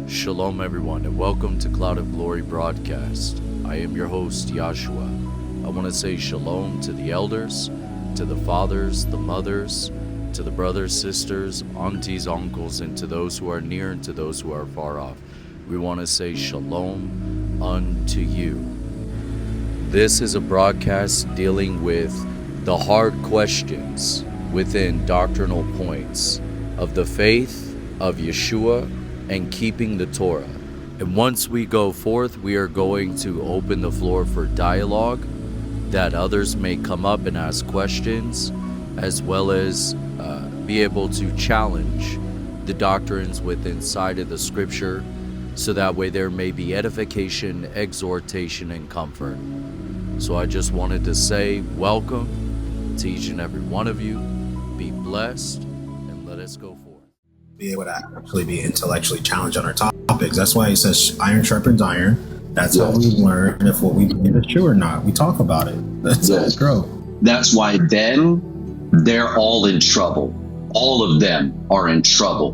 Shalom, everyone, and welcome to Cloud of Glory broadcast. I am your host, Yahshua. I want to say shalom to the elders, to the fathers, the mothers, to the brothers, sisters, aunties, uncles, and to those who are near and to those who are far off. We want to say shalom unto you. This is a broadcast dealing with the hard questions within doctrinal points of the faith of Yeshua and keeping the Torah. And once we go forth, we are going to open the floor for dialogue, that others may come up and ask questions, as well as be able to challenge the doctrines within inside of the scripture, so that way there may be edification, exhortation, and comfort. So I just wanted to say welcome to each and every one of you. Be blessed, and let us go forth. Be able to actually be intellectually challenged on our topics. That's why he says iron sharpens iron. That's how we learn if what we believe is true or not. We talk about it. That's how we grow. That's why then they're all in trouble. All of them are in trouble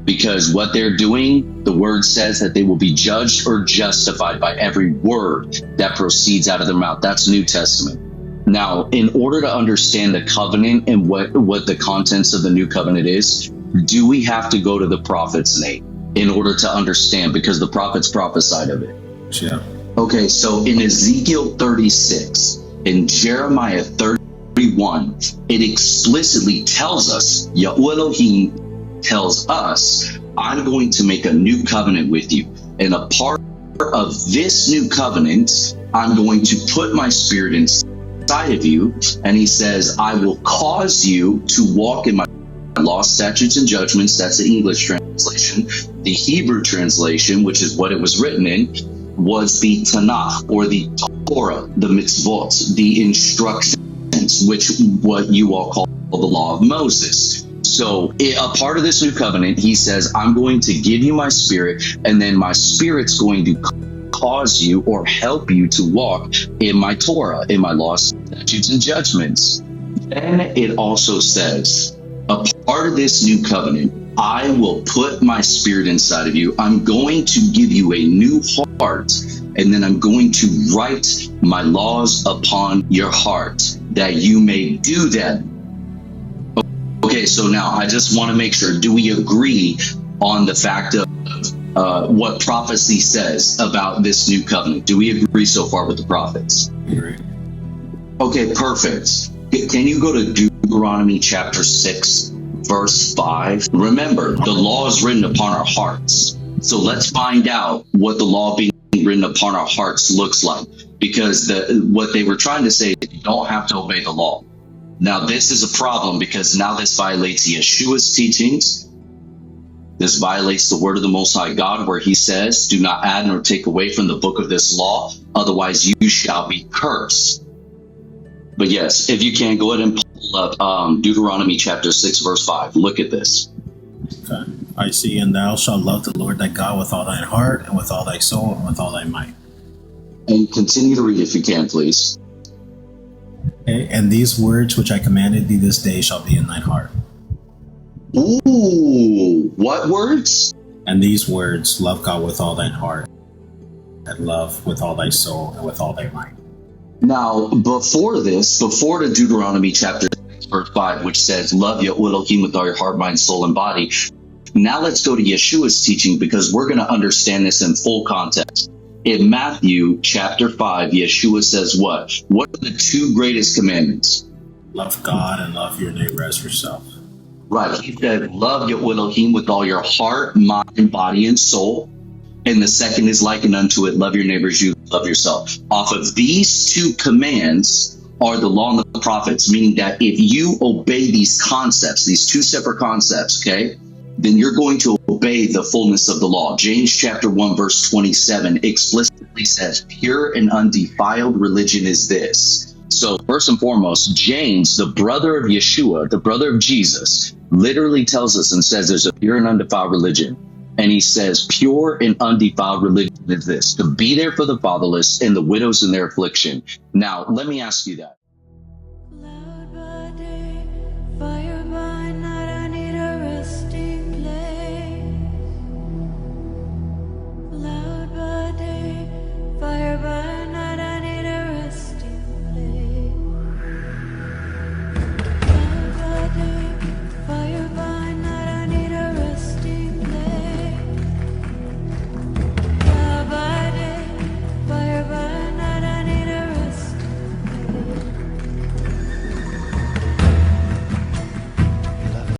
because what they're doing, the word says that they will be judged or justified by every word that proceeds out of their mouth. That's New Testament. Now, in order to understand the covenant and what the contents of the new covenant is, do we have to go to the prophets, Nate, in order to understand? Because the prophets prophesied of it. Yeah. Okay, so in Ezekiel 36, in Jeremiah 31, it explicitly tells us, Yahuwah Elohim tells us, I'm going to make a new covenant with you. And a part of this new covenant, I'm going to put my spirit inside of you. And he says, I will cause you to walk in my laws, statutes, and judgments. That's the English translation. The Hebrew translation, which is what it was written in, was the Tanakh, or the Torah, the mitzvot, the instructions, which what you all call the law of Moses. So a part of this new covenant, he says, I'm going to give you my spirit, and then my spirit's going to cause you or help you to walk in my Torah, in my laws, statutes, and judgments. Then it also says, a part of this new covenant, I will put my spirit inside of you. I'm going to give you a new heart, and then I'm going to write my laws upon your heart that you may do them. Okay, so now I just want to make sure, do we agree on the fact of what prophecy says about this new covenant? Do we agree so far with the prophets? Agree. Okay, perfect. Can you go to Deuteronomy chapter 6, verse 5? Remember, the law is written upon our hearts. So let's find out what the law being written upon our hearts looks like. Because what they were trying to say is you don't have to obey the law. Now, this is a problem because now this violates Yeshua's teachings. This violates the word of the Most High God, where he says, do not add nor take away from the book of this law, otherwise you shall be cursed. But yes, if you can, go ahead and pull up Deuteronomy chapter 6, verse 5. Look at this. Okay. I see, and thou shalt love the Lord thy God with all thine heart, and with all thy soul, and with all thy might. And continue to read if you can, please. Okay. And these words which I commanded thee this day shall be in thine heart. Ooh, what words? And these words, love God with all thine heart, and love with all thy soul, and with all thy might. Now, before the Deuteronomy chapter 6, verse 5, which says, love Yahuwah Elohim with all your heart, mind, soul, and body. Now let's go to Yeshua's teaching, because we're going to understand this in full context. In Matthew chapter 5, Yeshua says what? What are the two greatest commandments? Love God and love your neighbor as yourself. Right. He said, love Yahuwah Elohim with all your heart, mind, body, and soul. And the second is likened unto it, love your neighbors, you love yourself. Off of these two commands are the law and the prophets, meaning that if you obey these concepts, these two separate concepts, okay, then you're going to obey the fullness of the law. James chapter 1, verse 27 explicitly says, pure and undefiled religion is this. So first and foremost, James, the brother of Yeshua, the brother of Jesus, literally tells us and says there's a pure and undefiled religion. And he says, pure and undefiled religion is this, to be there for the fatherless and the widows in their affliction. Now, let me ask you that.